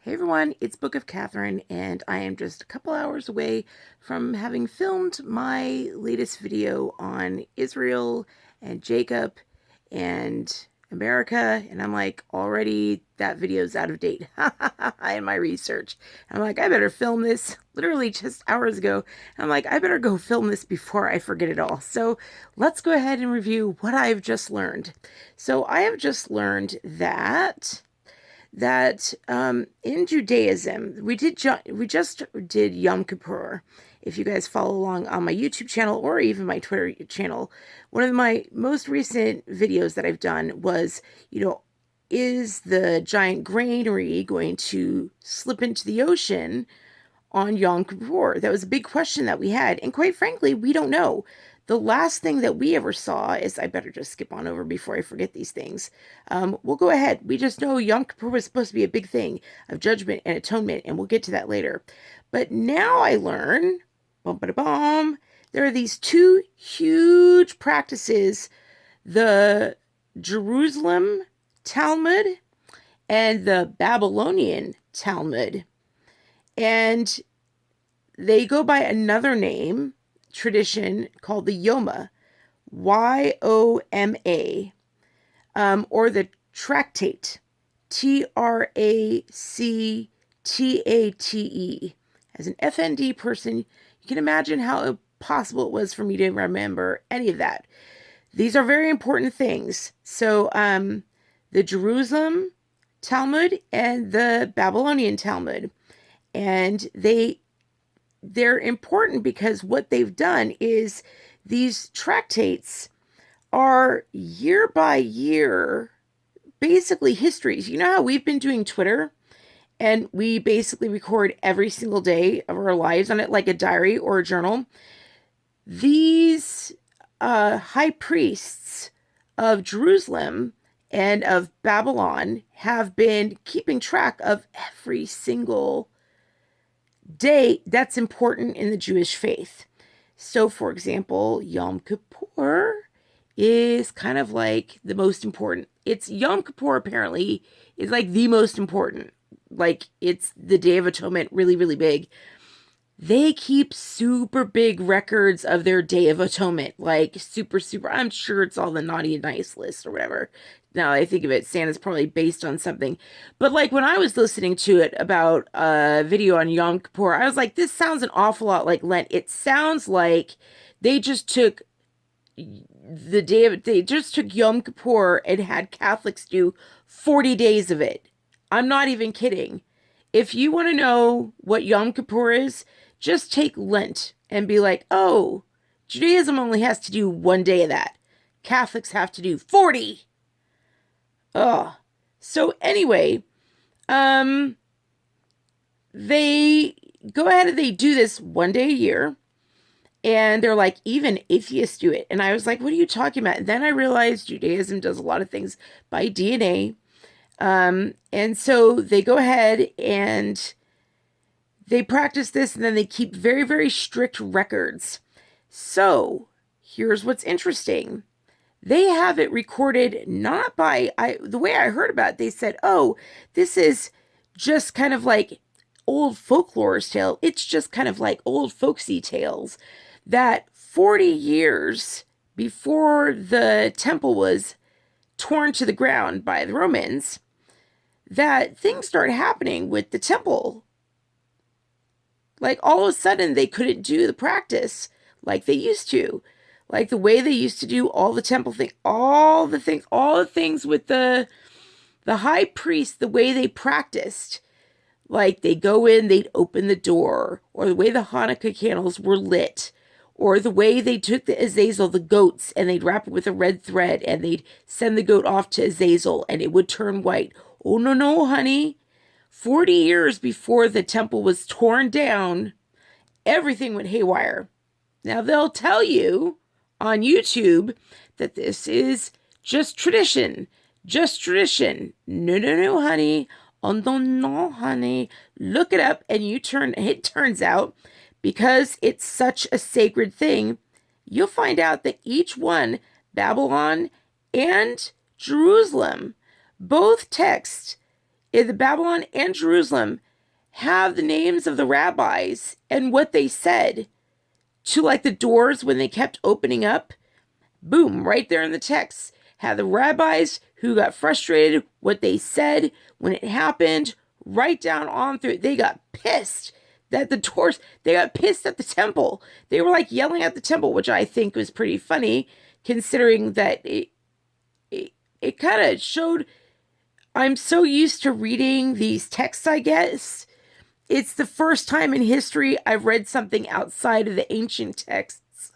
Hey everyone, it's Book of Katherine, and I am just a couple hours away from having filmed my latest video on Israel and Jacob and America, and I'm like, already that video's out of date in my research. I'm like, I better film this literally just hours ago. I'm like, I better go film this before I forget it all. So let's go ahead and review what I've just learned. So I have just learned that in Judaism, we just did Yom Kippur. If you guys follow along on my YouTube channel or even my Twitter channel, one of my most recent videos that I've done was, is the giant granary going to slip into the ocean on Yom Kippur? That was a big question that we had, and quite frankly, we don't know. The last thing that we ever saw is, I better just skip on over before I forget these things. We'll go ahead. We just know Yom Kippur was supposed to be a big thing of judgment and atonement, and we'll get to that later. But now I learn, bum ba bum, there are these two huge practices: the Jerusalem Talmud and the Babylonian Talmud. And they go by another name, tradition, called the YOMA, YOMA, or the tractate, TRACTATE. As an FND person, you can imagine how impossible it was for me to remember any of that. These are very important things. So, the Jerusalem Talmud and the Babylonian Talmud. And they're important because what they've done is these tractates are year by year, basically histories. You know how we've been doing Twitter and we basically record every single day of our lives on it like a diary or a journal? These high priests of Jerusalem and of Babylon have been keeping track of every single day that's important in the Jewish faith. So, for example, Yom Kippur is kind of like the most important. It's Yom Kippur apparently is like the most important. Like, it's the Day of Atonement, really, really big. They keep super big records of their Day of Atonement, like super, super. I'm sure it's all the naughty and nice list or whatever. Now I think of it, Santa's probably based on something. But like when I was listening to it about a video on Yom Kippur, I was like, this sounds an awful lot like Lent. It sounds like they just took they just took Yom Kippur and had Catholics do 40 days of it. I'm not even kidding. If you want to know what Yom Kippur is, just take Lent and be like, oh, Judaism only has to do one day of that. Catholics have to do 40. Ugh. So anyway, they go ahead and they do this one day a year. And they're like, even atheists do it. And I was like, what are you talking about? And then I realized Judaism does a lot of things by DNA. And so they go ahead and they practice this, and then they keep very, very strict records. So here's what's interesting. They have it recorded not by, the way I heard about it, they said, oh, this is just kind of like old folklore's tale. It's just kind of like old folksy tales that 40 years before the temple was torn to the ground by the Romans, that things started happening with the temple. Like all of a sudden they couldn't do the practice like they used to. Like the way they used to do all the temple thing, all the things with the high priest, the way they practiced. Like they go in, they'd open the door, or the way the Hanukkah candles were lit, or the way they took the Azazel, the goats, and they'd wrap it with a red thread, and they'd send the goat off to Azazel, and it would turn white. Oh, no, no, honey. 40 years before the temple was torn down, everything went haywire. Now, they'll tell you on YouTube that this is just tradition. Just tradition. No, no, no, honey. Oh, no, no, honey. Look it up, and it turns out, because it's such a sacred thing, you'll find out that each one, Babylon and Jerusalem, both texts in the Babylon and Jerusalem have the names of the rabbis and what they said to like the doors when they kept opening up. Boom, right there in the text. Have the rabbis who got frustrated, what they said when it happened, right down on through. They got pissed that the doors, they got pissed at the temple. They were like yelling at the temple, which I think was pretty funny considering that it kind of showed. I'm so used to reading these texts, I guess. It's the first time in history I've read something outside of the ancient texts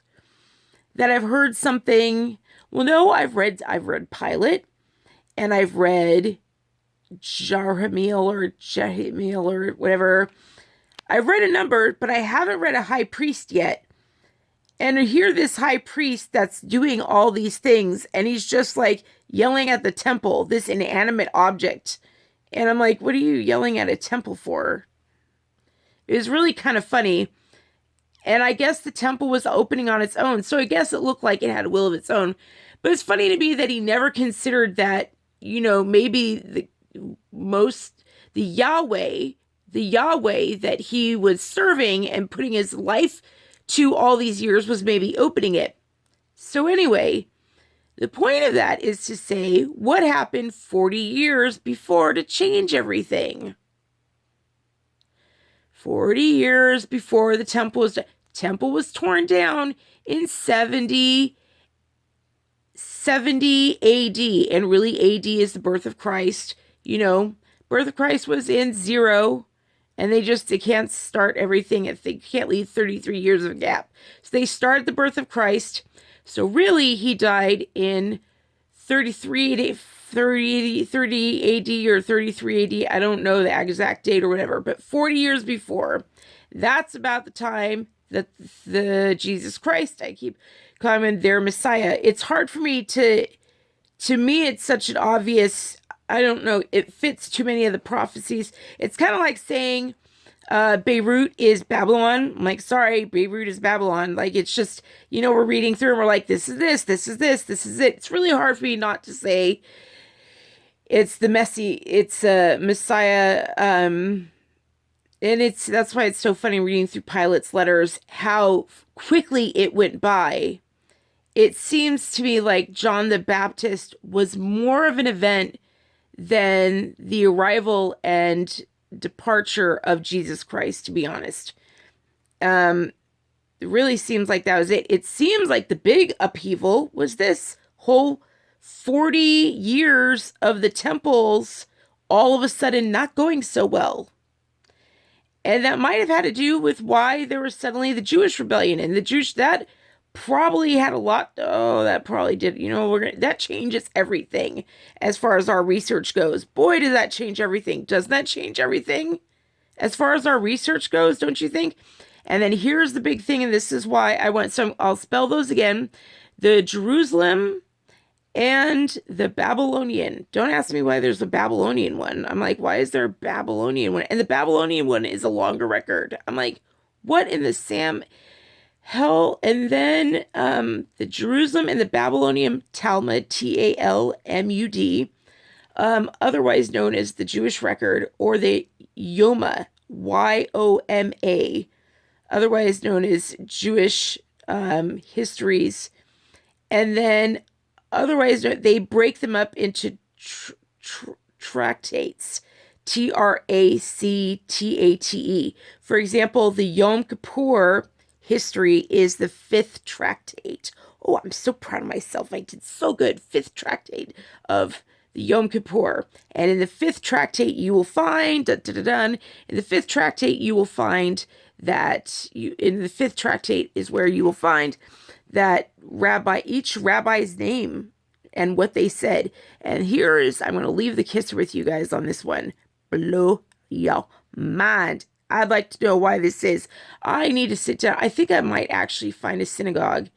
that I've heard something. Well, no, I've read Pilate, and I've read Jahamiel or whatever. I've read a number, but I haven't read a high priest yet. And to hear this high priest that's doing all these things, and he's just like yelling at the temple, this inanimate object. And I'm like, what are you yelling at a temple for? It was really kind of funny. And I guess the temple was opening on its own. So I guess it looked like it had a will of its own. But it's funny to me that he never considered that, maybe the Yahweh that he was serving and putting his life to all these years was maybe opening it. So anyway, the point of that is to say what happened 40 years before to change everything. 40 years before the temple was torn down in 70 AD. And really AD is the birth of Christ. Birth of Christ was in 0. And they can't start everything. They can't leave 33 years of a gap. So they started the birth of Christ. So really, he died in 30 AD or 33 AD. I don't know the exact date or whatever. But 40 years before, that's about the time that the Jesus Christ, I keep calling him their Messiah. It's hard for me to me, it's such an obvious, I don't know, it fits too many of the prophecies. It's kind of like saying Beirut is Babylon. I'm like, sorry, Beirut is Babylon. Like, it's just, we're reading through and we're like, this is this, this is this, this is it. It's really hard for me not to say it's the Messiah. And that's why it's so funny reading through Pilate's letters, how quickly it went by. It seems to me like John the Baptist was more of an event than the arrival and departure of Jesus Christ, to be honest. It really seems like that was it. It seems like the big upheaval was this whole 40 years of the temples all of a sudden not going so well. And that might have had to do with why there was suddenly the Jewish rebellion. And that probably had a lot. Oh, that probably did. That changes everything as far as our research goes. Boy, does that change everything. Doesn't that change everything as far as our research goes, don't you think? And then here's the big thing, and this is why I went. So I'll spell those again. The Jerusalem and the Babylonian. Don't ask me why there's a Babylonian one. I'm like, why is there a Babylonian one? And the Babylonian one is a longer record. I'm like, what in the Sam hell? And then the Jerusalem and the Babylonian Talmud, Talmud, otherwise known as the Jewish record, or the YOMA, YOMA, otherwise known as Jewish histories. And then otherwise, they break them up into tractates, Tractate. For example, the Yom Kippur history is the 5th tractate. Oh, I'm so proud of myself. I did so good. 5th tractate of the Yom Kippur. And in the 5th tractate, you will find, in the 5th tractate, you will find that, in the 5th tractate is where you will find that each rabbi's name and what they said. And I'm going to leave the kiss with you guys on this one. Blow your mind. I'd like to know why this is. I need to sit down. I think I might actually find a synagogue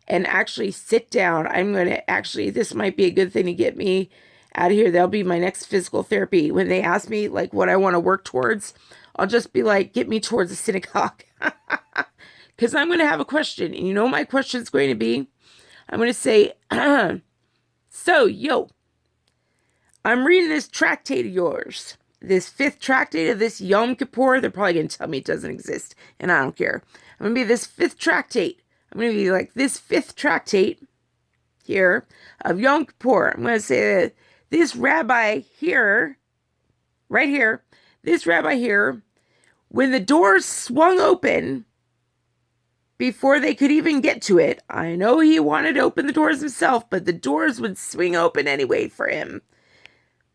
and actually sit down. This might be a good thing to get me out of here. That'll be my next physical therapy. When they ask me like what I want to work towards, I'll just be like, get me towards a synagogue. Because I'm going to have a question. And you know what my question is going to be? I'm going to say, so, I'm reading this tractate of yours. this fifth tractate of this Yom Kippur. They're probably going to tell me it doesn't exist, and I don't care. I'm going to be this fifth tractate. I'm going to be like this fifth tractate here of Yom Kippur. I'm going to say that this rabbi here, right here, this rabbi here, when the doors swung open before they could even get to it, I know he wanted to open the doors himself, but the doors would swing open anyway for him.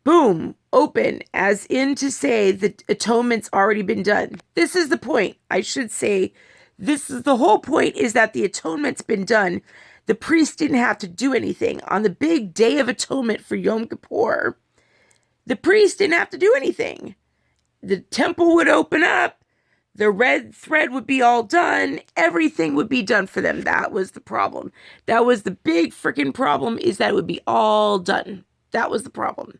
Boom, open, as in to say the atonement's already been done. This is the point. I should say, this is the whole point, is that the atonement's been done. The priest didn't have to do anything. On the big day of atonement for Yom Kippur, the priest didn't have to do anything. The temple would open up. The red thread would be all done. Everything would be done for them. That was the problem. That was the big freaking problem, is that it would be all done. That was the problem.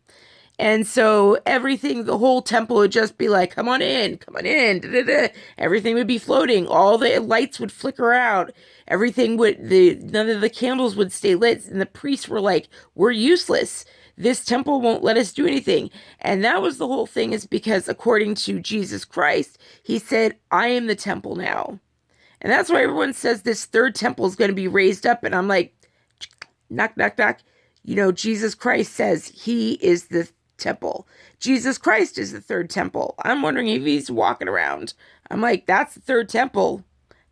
And so everything, the whole temple would just be like, come on in, come on in. Da, da, da. Everything would be floating. All the lights would flicker out. Everything would, none of the candles would stay lit. And the priests were like, we're useless. This temple won't let us do anything. And that was the whole thing, is because according to Jesus Christ, he said, I am the temple now. And that's why everyone says this third temple is going to be raised up. And I'm like, knock, knock, knock. You know, Jesus Christ says he is the temple. Jesus Christ is the third temple. I'm wondering if he's walking around. I'm like, that's the third temple.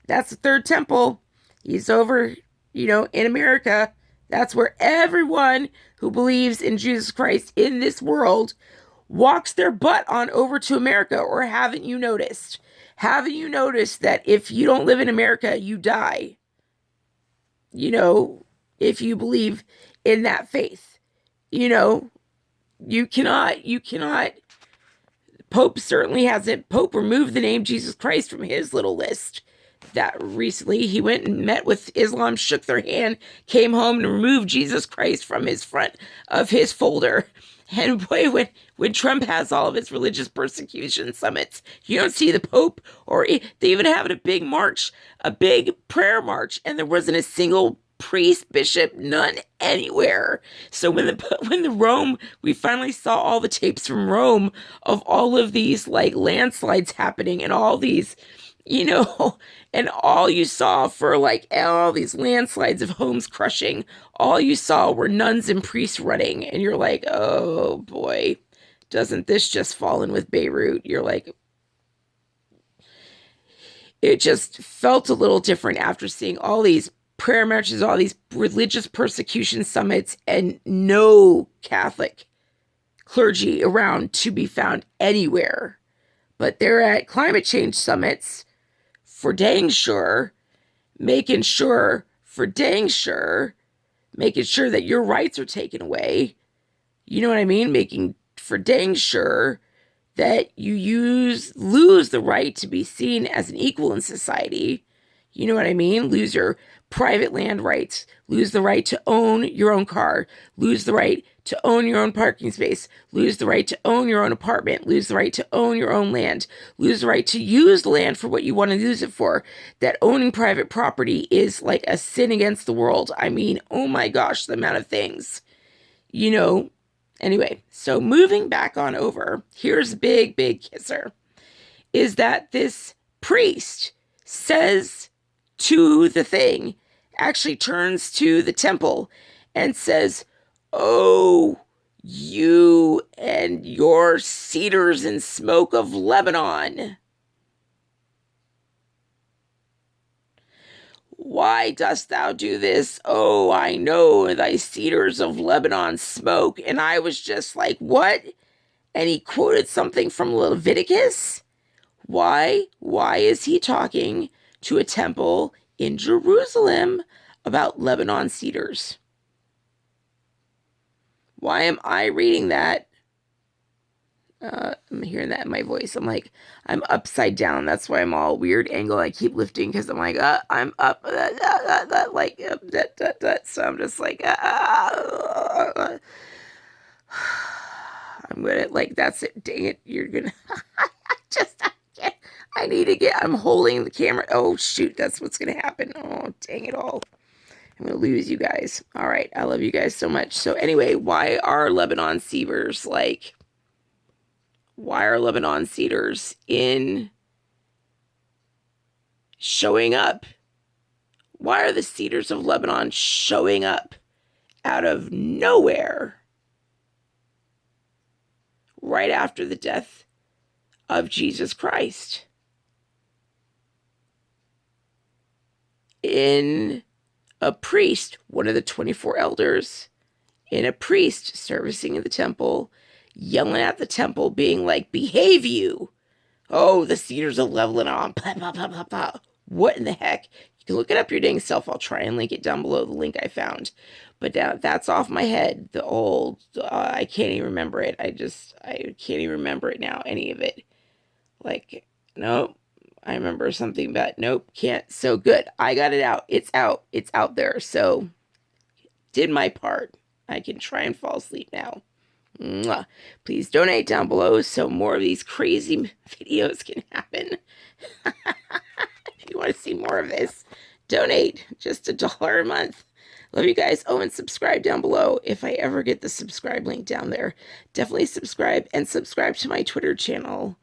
That's the third temple. He's over, you know, in America. That's where everyone who believes in Jesus Christ in this world walks their butt on over to America. Or haven't you noticed? Haven't you noticed that if you don't live in America, you die? You know, if you believe in that faith, you know, you cannot, Pope certainly hasn't, Pope removed the name Jesus Christ from his little list. That recently he went and met with Islam, shook their hand, came home and removed Jesus Christ from his front of his folder. And boy, when Trump has all of his religious persecution summits, you don't see the Pope, or they even have a big march, a big prayer march, and there wasn't a single priest, bishop, none anywhere. So when the Rome, we finally saw all the tapes from Rome of all of these like landslides happening and all these, you know, and all you saw for like all these landslides of homes crushing, all you saw were nuns and priests running. And you're like, oh boy, doesn't this just fall in with Beirut? You're like, it just felt a little different after seeing all these prayer marches, all these religious persecution summits, and no Catholic clergy around to be found anywhere. But they're at climate change summits for dang sure, making sure that your rights are taken away. You know what I mean? Making for dang sure that you lose the right to be seen as an equal in society. You know what I mean? Lose your private land rights, lose the right to own your own car, lose the right to own your own parking space, lose the right to own your own apartment, lose the right to own your own land, lose the right to use the land for what you want to use it for. That owning private property is like a sin against the world. I mean, oh my gosh, the amount of things, you know. Anyway, so moving back on over, here's big kisser, is that this priest says to the thing, actually turns to the temple and says, oh, you and your cedars and smoke of Lebanon, why dost thou do this? Oh, I know thy cedars of Lebanon smoke. And I was just like, what? And he quoted something from Leviticus. Why is he talking to a temple in Jerusalem about Lebanon cedars? Why am I reading that? I'm hearing that in my voice. I'm like, I'm upside down. That's why I'm all weird angle. I keep lifting because I'm like, I'm up, like, so I'm just like, I'm gonna, like, that's it. Dang it. You're gonna, I can't. I'm holding the camera. Oh, shoot. That's what's gonna happen. Oh, dang it all. I'm gonna lose you guys. All right. I love you guys so much. So anyway, why are Lebanon cedars like, Why are Lebanon cedars in showing up? Why are the cedars of Lebanon showing up out of nowhere right after the death of Jesus Christ? In a priest, one of the 24 elders, in a priest servicing in the temple, yelling at the temple, being like, behave you. Oh, the cedars of Lebanon. Blah, blah, blah, blah, blah. What in the heck? You can look it up your dang self. I'll try and link it down below, the link I found. But that's off my head. The old, I can't even remember it. I can't even remember it now, any of it. Like, nope. I remember something about, nope, can't. So good. I got it out. It's out. It's out there. So, did my part. I can try and fall asleep now. Mwah. Please donate down below so more of these crazy videos can happen. If you want to see more of this, donate just $1 a month. Love you guys. Oh, and subscribe down below. If I ever get the subscribe link down there, definitely subscribe, and subscribe to my Twitter channel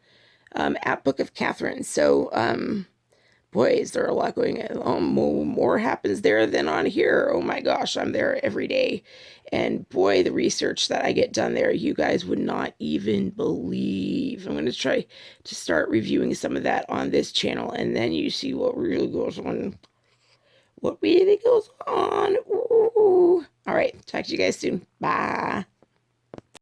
at Book of Katherine. So, boy, is there a lot going on. Oh, more happens there than on here. Oh my gosh, I'm there every day. And boy, the research that I get done there, you guys would not even believe. I'm going to try to start reviewing some of that on this channel, and then you see what really goes on. What really goes on. Ooh. All right, talk to you guys soon. Bye.